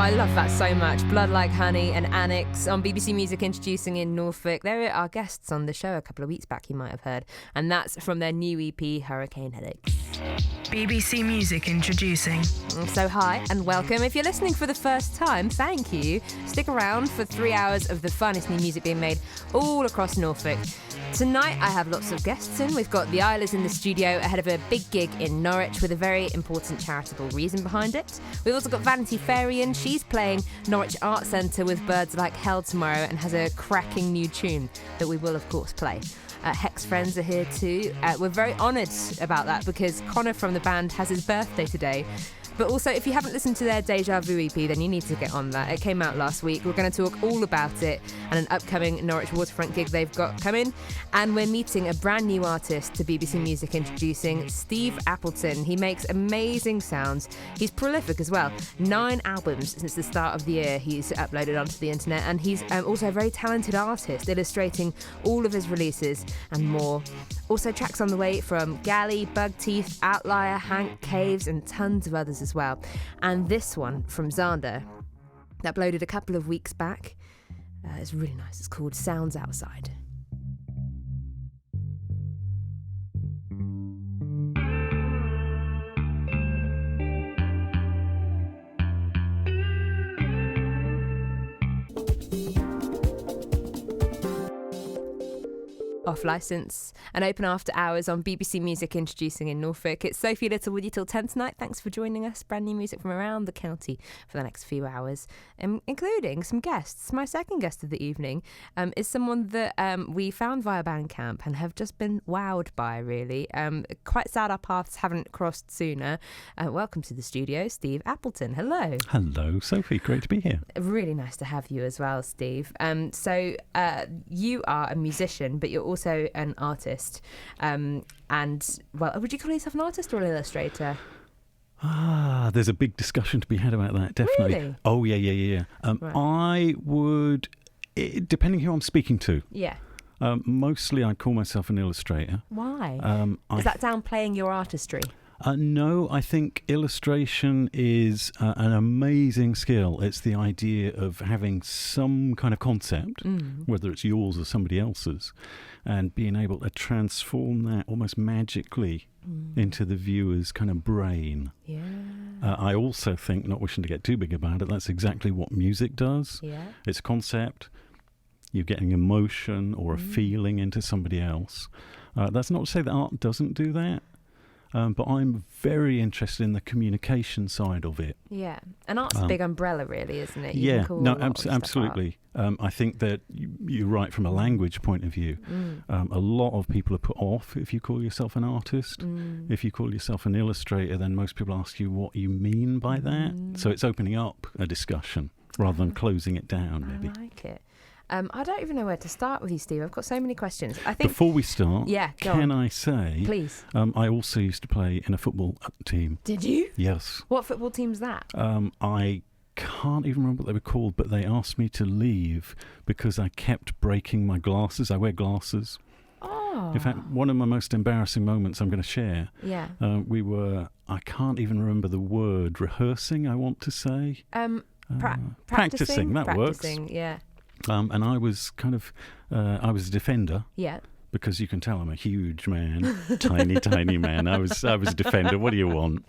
I love that so much. Blood Like Honey and Annex on BBC Music introducing in Norfolk. They were our guests on the show a couple of weeks back, you might have heard. And that's from their new EP, Hurricane Headaches. BBC Music introducing. So hi and welcome. If you're listening for the first time, thank you. Stick around for 3 hours of the finest new music being made all across Norfolk. Tonight I have lots of guests in. We've got the Islas in the studio ahead of a big gig in Norwich with a very important charitable reason behind it. We've also got Vanity Fairy in. She's playing Norwich Art Centre with Birds Like Hell tomorrow and has a cracking new tune that we will of course play. Hex Friends are here too. We're very honoured about that because Connor from the band has his birthday today. But also, if you haven't listened to their Deja Vu EP, then you need to get on that. It came out last week. We're going to talk all about it and an upcoming Norwich Waterfront gig they've got coming. And we're meeting a brand new artist to BBC Music introducing, Steve Appleton. He makes amazing sounds. He's prolific as well. 9 albums since the start of the year he's uploaded onto the internet. And he's also a very talented artist, illustrating all of his releases and more. Also tracks on the way from Galley, Bug Teeth, Outlier, Hank, Caves and tons of others as well. And this one from Xander, uploaded a couple of weeks back. It's really nice. It's called Sounds Outside. Off licence and open after hours on BBC Music introducing in Norfolk. It's Sophie Little with you till 10 tonight. Thanks for joining us. Brand new music from around the county for the next few hours, including some guests. My second guest of the evening is someone that we found via Bandcamp and have just been wowed by, really. Quite sad our paths haven't crossed sooner. Welcome to the studio, Steve Appleton. Hello. Hello, Sophie. Great to be here. Really nice to have you as well, Steve. So you are a musician, but you're also an artist, and well, would you call yourself an artist or an illustrator? There's a big discussion to be had about that, definitely. Really? Oh yeah. Right. I would, depending who I'm speaking to. Yeah. Mostly I'd call myself an illustrator. Why? Is that downplaying your artistry? No, I think illustration is an amazing skill. It's the idea of having some kind of concept, whether it's yours or somebody else's, and being able to transform that almost magically into the viewer's kind of brain. Yeah. I also think, not wishing to get too big about it, that's exactly what music does. Yeah. It's a concept. You're getting emotion or a feeling into somebody else. That's not to say that art doesn't do that. But I'm very interested in the communication side of it. Yeah, and art's a big umbrella, really, isn't it? Absolutely. I think that you're right from a language point of view. A lot of people are put off if you call yourself an artist. If you call yourself an illustrator, then most people ask you what you mean by that. So it's opening up a discussion rather than closing it down, maybe. I like it. I don't even know where to start with you, Steve. I've got so many questions. I think before we start, can I say, please? I also used to play in a football team. Did you? Yes. What football team's that? I can't even remember what they were called, but they asked me to leave because I kept breaking my glasses. I wear glasses. Oh. In fact, one of my most embarrassing moments I'm going to share. Yeah. We were, I can't even remember the word, rehearsing, I want to say. Practicing. That works. Yeah. And I was I was a defender. Yeah. Because you can tell I'm a huge man, tiny man. I was a defender. What do you want?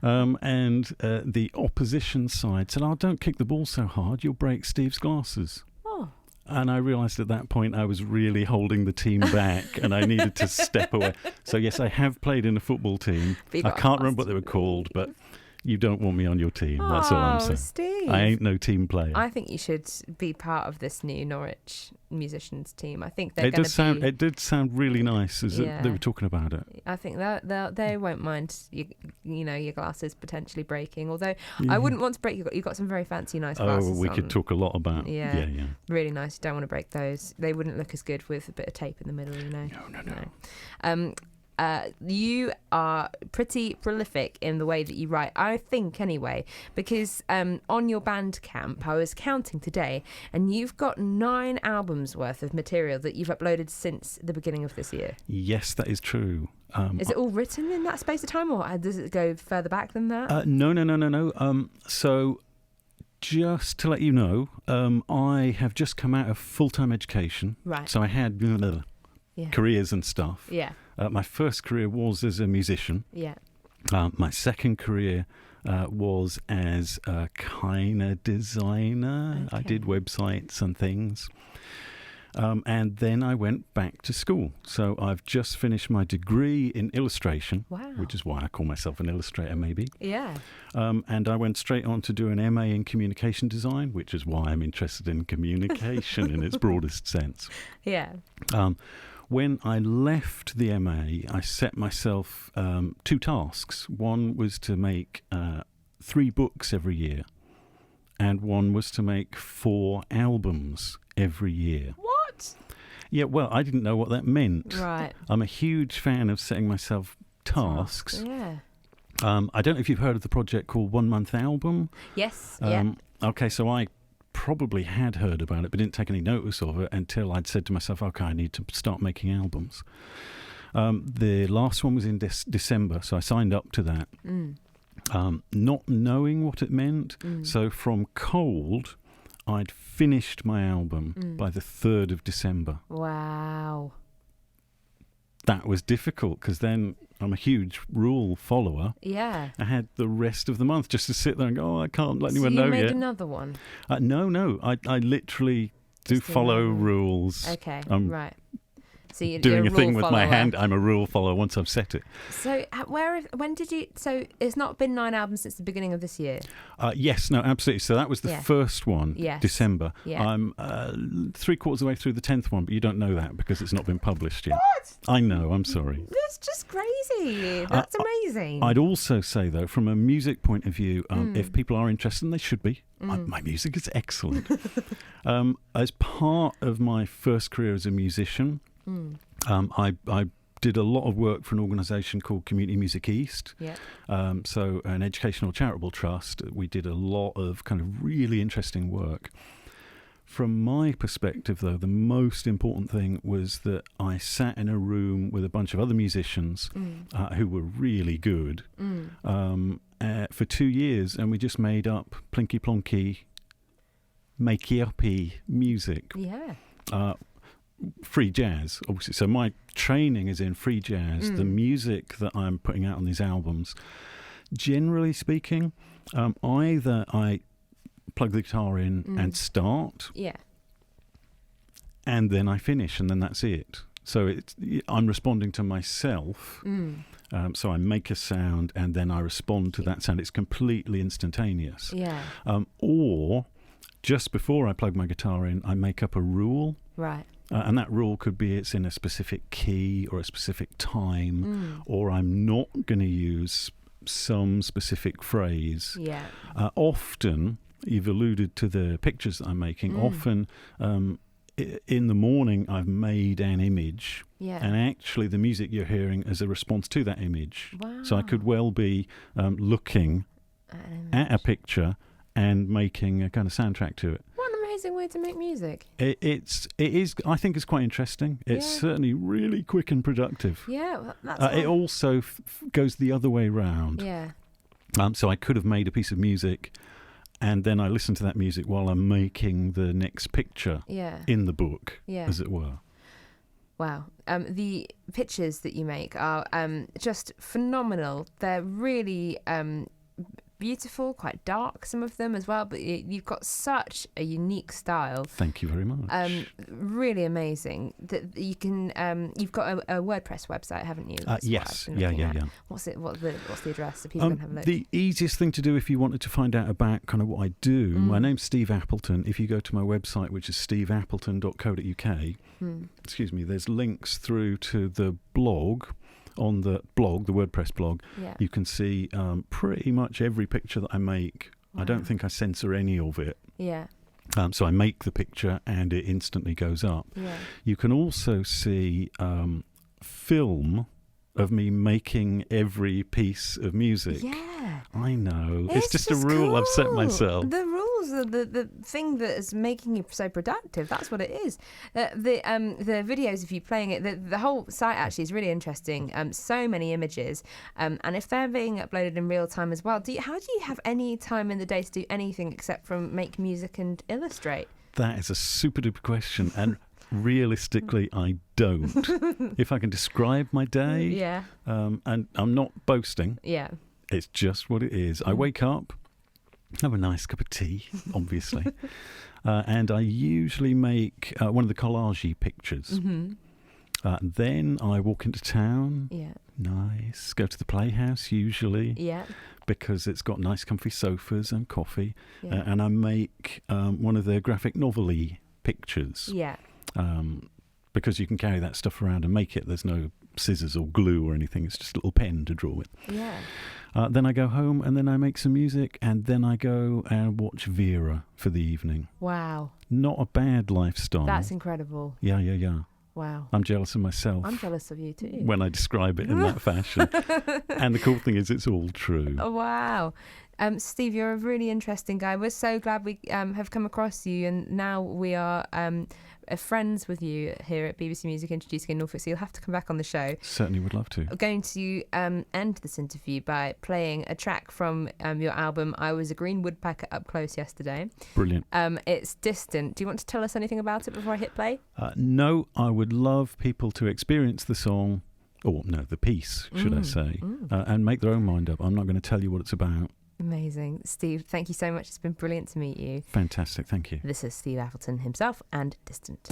And the opposition side said, "Oh, don't kick the ball so hard. You'll break Steve's glasses." Oh. And I realised at that point I was really holding the team back and I needed to step away. So yes, I have played in a football team. I can't remember what they were called, but you don't want me on your team. That's all I'm saying. Steve. I ain't no team player. I think you should be part of this new Norwich musicians team. I think they're It did sound really nice as they were talking about it. I think they won't mind your glasses potentially breaking. Although I wouldn't want to break. You've got some very fancy, nice glasses. Oh, we could talk a lot about. Yeah. Really nice. You don't want to break those. They wouldn't look as good with a bit of tape in the middle. No. You are pretty prolific in the way that you write, I think anyway, because on your Bandcamp, I was counting today, and you've got 9 albums worth of material that you've uploaded since the beginning of this year. Yes, that is true. Is it all written in that space of time, or does it go further back than that? No. So Just to let you know, I have just come out of full-time education. Right. So I had careers and stuff. Yeah. My first career was as a musician. Yeah. My second career was as a kind of designer. Okay. I did websites and things. And then I went back to school. So I've just finished my degree in illustration, Wow. which is why I call myself an illustrator, maybe. Yeah. And I went straight on to do an MA in communication design, which is why I'm interested in communication in its broadest sense. Yeah. When I left the MA, I set myself 2 tasks. One was to make 3 books every year, and one was to make 4 albums every year. What? Yeah, well, I didn't know what that meant. Right. I'm a huge fan of setting myself tasks. Yeah. I don't know if you've heard of the project called 1 Month Album. Yes. Yeah. Okay, so I probably had heard about it, but didn't take any notice of it until I'd said to myself, okay, I need to start making albums. The last one was in December, so I signed up to that, not knowing what it meant. So from cold, I'd finished my album by the 3rd of December. Wow. That was difficult because then I'm a huge rule follower. Yeah. I had the rest of the month just to sit there and go, oh, I can't let anyone So know you made yet. another one? No. I literally do Just follow another one. rules. Okay, I'm right. So you're doing a a thing rule with my follower. hand. I'm a rule follower once I've set it. So when did you... So it's not been 9 albums since the beginning of this year? Yes, no, absolutely. So that was the first one, Yes. December. Yeah. I'm 3/4 of the way through the 10th one, but you don't know that because it's not been published yet. What? I know, I'm sorry. That's just crazy. That's amazing. I'd also say, though, from a music point of view, if people are interested, and they should be, my music is excellent. As part of my first career as a musician, I did a lot of work for an organisation called Community Music East. Yeah. So an educational charitable trust. We did a lot of kind of really interesting work. From my perspective, though, the most important thing was that I sat in a room with a bunch of other musicians who were really good for 2 years, and we just made up plinky plonky, makey uppy music. Yeah. Free jazz, obviously. So my training is in free jazz. The music that I'm putting out on these albums, generally speaking, either I plug the guitar in and start, and then I finish, and then that's it. So I'm responding to myself. So I make a sound, and then I respond to that sound. It's completely instantaneous. Yeah. Or just before I plug my guitar in, I make up a rule. Right. And that rule could be it's in a specific key or a specific time, or I'm not going to use some specific phrase. Yeah. Often, you've alluded to the pictures that I'm making, often in the morning I've made an image, and actually the music you're hearing is a response to that image. Wow. So I could well be looking at a picture and making a kind of soundtrack to it. What an amazing way to make music. It is. I think it's quite interesting. It's certainly really quick and productive. Yeah, well, that's It also goes the other way round. Yeah. So I could have made a piece of music, and then I listen to that music while I'm making the next picture in the book, as it were. Wow. The pictures that you make are just phenomenal. They're really beautiful, quite dark, some of them as well, but you've got such a unique style. Thank you very much. Really amazing that you can. You've got a WordPress website, haven't you? Yes. Yeah. What's the address so people can have a look? The easiest thing to do if you wanted to find out about kind of what I do, my name's Steve Appleton. If you go to my website, which is steveappleton.co.uk, excuse me, there's links through to the blog. On the blog, the WordPress blog, you can see pretty much every picture that I make. Wow. I don't think I censor any of it. Yeah. So I make the picture and it instantly goes up. Yeah. You can also see film of me making every piece of music. Yeah. I know. It's just a just rule I've set cool. myself. The rules are the thing that is making you so productive. That's what it is. The videos of you playing it, the whole site actually is really interesting. So many images. And if they're being uploaded in real time as well, how do you have any time in the day to do anything except from make music and illustrate? That is a super duper question. And realistically, I don't. If I can describe my day, Yeah. and I'm not boasting, Yeah. it's just what it is. I wake up, have a nice cup of tea, obviously, and I usually make one of the collage pictures. Then I walk into town. Yeah. Nice. Go to the Playhouse usually. Yeah. Because it's got nice comfy sofas and coffee. Yeah. And I make one of the graphic novel-y pictures. Yeah. Because you can carry that stuff around and make it. There's no scissors or glue or anything. It's just a little pen to draw with. Yeah. Then I go home and then I make some music and then I go and watch Vera for the evening. Wow. Not a bad lifestyle. That's incredible. Yeah. Wow. I'm jealous of myself. I'm jealous of you too. When I describe it in that fashion. And the cool thing is it's all true. Oh, wow. Steve, you're a really interesting guy. We're so glad we have come across you, and now we are friends with you here at BBC Music Introducing in Norfolk, so you'll have to come back on the show. Certainly would love to. I'm going to end this interview by playing a track from your album, I Was a Green Woodpecker Up Close Yesterday. Brilliant. It's Distant. Do you want to tell us anything about it before I hit play? No, I would love people to experience the song, or no, the piece, should I say, and make their own mind up. I'm not going to tell you what it's about. Amazing. Steve, thank you so much. It's been brilliant to meet you. Fantastic, thank you. This is Steve Appleton himself and Distant.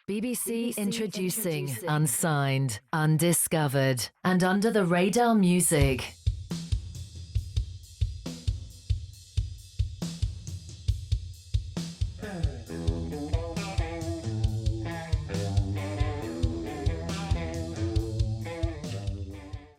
BBC introducing Unsigned, Undiscovered, and Under the Radar music.